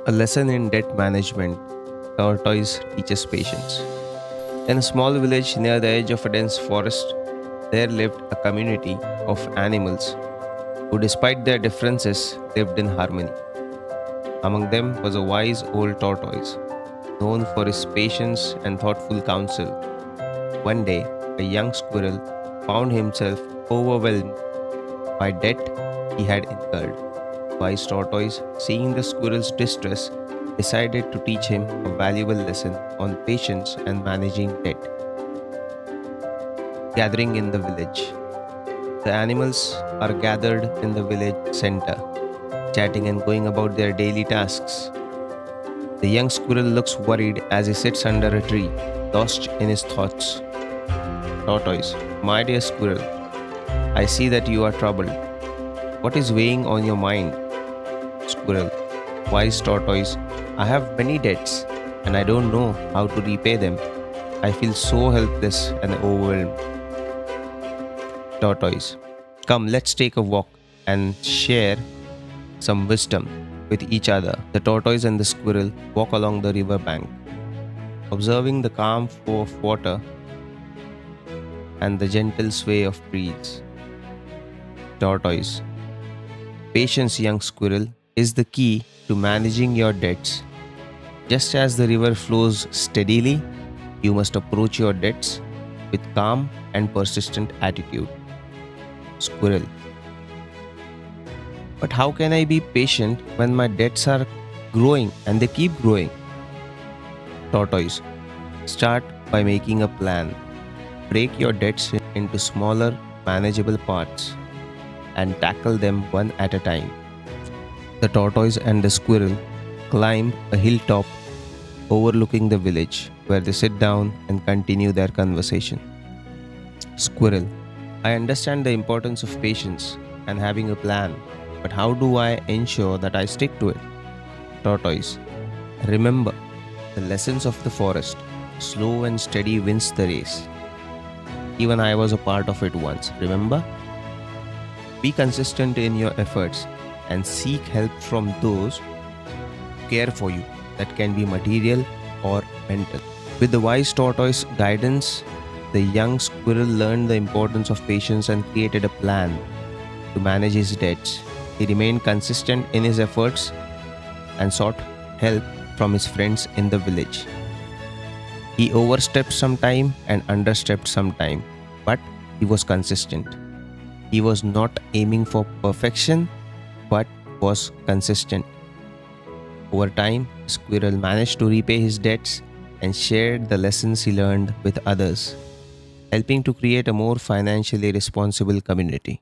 A lesson in debt management. Tortoise teaches patience. In a small village near the edge of a dense forest, there lived a community of animals who, despite their differences, lived in harmony. Among them was a wise old tortoise, known for his patience and thoughtful counsel. One day, a young squirrel found himself overwhelmed by debt he had incurred. Wise tortoise, seeing the squirrel's distress, decided to teach him a valuable lesson on patience and managing debt. Gathering in the village. The animals are gathered in the village center, chatting and going about their daily tasks. The young squirrel looks worried as he sits under a tree, lost in his thoughts. Tortoise, my dear squirrel, I see that you are troubled. What is weighing on your mind? Squirrel, wise tortoise, I have many debts and I don't know how to repay them. I feel so helpless and overwhelmed. Tortoise, come, let's take a walk and share some wisdom with each other. The tortoise and the squirrel walk along the river bank, observing the calm flow of water and the gentle sway of breeze. Tortoise, patience, young squirrel, is the key to managing your debts. Just as the river flows steadily, you must approach your debts with calm and persistent attitude. Squirrel, but how can I be patient when my debts are growing and they keep growing? Tortoise, start by making a plan. Break your debts into smaller, manageable parts and tackle them one at a time. The tortoise and the squirrel climb a hilltop overlooking the village, where they sit down and continue their conversation. Squirrel, I understand the importance of patience and having a plan, but how do I ensure that I stick to it? Tortoise, remember the lessons of the forest. Slow and steady wins the race. Even I was a part of it once, remember? Be consistent in your efforts and seek help from those who care for you, that can be material or mental. With the wise tortoise guidance, the young squirrel learned the importance of patience and created a plan to manage his debts. He remained consistent in his efforts and sought help from his friends in the village. He overstepped some time and understepped some time, but he was consistent. He was not aiming for perfection, but was consistent. Over time, Squirrel managed to repay his debts and shared the lessons he learned with others, helping to create a more financially responsible community.